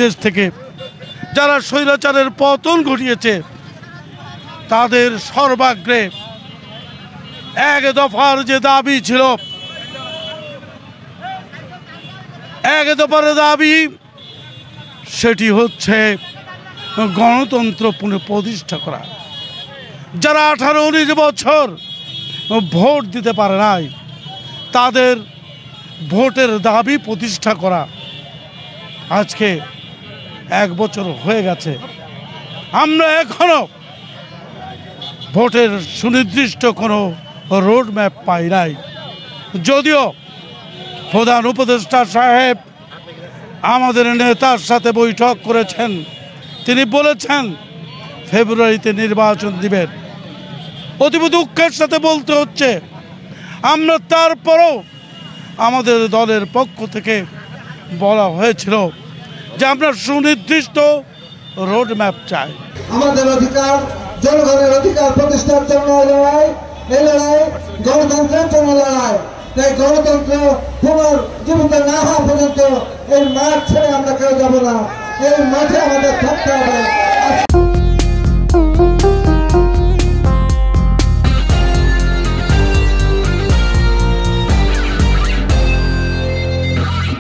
দেশ থেকে যারা স্বৈরাচারের পতন ঘটিয়েছে তাদের সর্বাগ্রে এক দফার যে দাবি ছিল, এক দফার দাবি সেটি হচ্ছে গণতন্ত্র পুনঃপ্রতিষ্ঠা করা। যারা 18-19 বছর ভোট দিতে পারে নাই তাদের ভোটের দাবি প্রতিষ্ঠা করা। আজকে 1 বছর হয়ে গেছে, আমরা এখনো ভোটের সুনির্দিষ্ট কোনো রোড ম্যাপ পাই নাই। যদিও প্রধান উপদেষ্টা সাহেব আমাদের নেতার সাথে বৈঠক করেছেন, তিনি বলেছেন ফেব্রুয়ারিতে নির্বাচন দিবেন। অতীব দুঃখের সাথে বলতে হচ্ছে আমরা তারপরও আমাদের দলের পক্ষ থেকে বলা হয়েছিল যে আমরা সুনির্দিষ্ট রোড ম্যাপ চাই। আমাদের অধিকার, জনগণের অধিকার প্রতিষ্ঠার জন্য লড়াই, এই লড়াই গণতন্ত্রের জন্য লড়াই। তাই গণতন্ত্র পুনর্জীবিত না হওয়া পর্যন্ত এই মাঠ ছেড়ে আমরা কেউ যাব না, এই মাঠে আমাদের থাকতে হবে।